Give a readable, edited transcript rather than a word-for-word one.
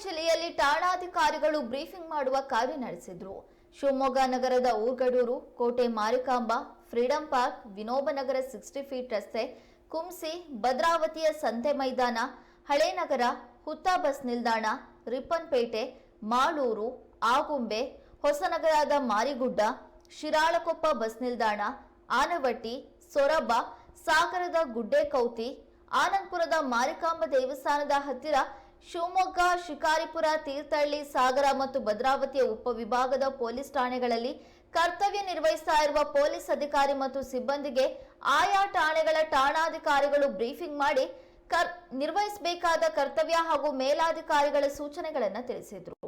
ಜಿಲ್ಲೆಯಲ್ಲಿ ಠಾಣಾಧಿಕಾರಿಗಳು ಬ್ರೀಫಿಂಗ್ ಮಾಡುವ ಕಾರ್ಯ ನಡೆಸಿದ್ರು. ಶಿವಮೊಗ್ಗ ನಗರದ ಊರ್ಗಡೂರು, ಕೋಟೆ Marikamba, freedom park, Vinobanagar 60 feet ರಸ್ತೆ, ಕುಂಸಿ, ಭದ್ರಾವತಿಯ ಸಂತೆ ಮೈದಾನ, ಹಳೇನಗರ, ಹುತ್ತ ಬಸ್ ನಿಲ್ದಾಣ, ರಿಪ್ಪನ್ಪೇಟೆ, ಮಾಳೂರು, ಆಗುಂಬೆ, ಹೊಸನಗರದ ಮಾರಿಗುಡ್ಡ, ಶಿರಾಳಕೊಪ್ಪ ಬಸ್ ನಿಲ್ದಾಣ, ಆನವಟ್ಟಿ, ಸೊರಬ, ಸಾಗರದ ಗುಡ್ಡೆಕೌತಿ, ಆನಂದಪುರದ ಮಾರಿಕಾಂಬ ದೇವಸ್ಥಾನದ ಹತ್ತಿರ, ಶಿವಮೊಗ್ಗ, ಶಿಕಾರಿಪುರ, ತೀರ್ಥಹಳ್ಳಿ, ಸಾಗರ ಮತ್ತು ಭದ್ರಾವತಿಯ ಉಪವಿಭಾಗದ ಪೊಲೀಸ್ ಠಾಣೆಗಳಲ್ಲಿ ಕರ್ತವ್ಯ ನಿರ್ವಹಿಸ್ತಾ ಇರುವ ಪೊಲೀಸ್ ಅಧಿಕಾರಿ ಮತ್ತು ಸಿಬ್ಬಂದಿಗೆ ಆಯಾ ಠಾಣೆಗಳ ಠಾಣಾಧಿಕಾರಿಗಳು ಬ್ರೀಫಿಂಗ್ ಮಾಡಿ ನಿರ್ವಹಿಸಬೇಕಾದ ಕರ್ತವ್ಯ ಹಾಗೂ ಮೇಲಾಧಿಕಾರಿಗಳ ಸೂಚನೆಗಳನ್ನು ತಿಳಿಸಿದರು.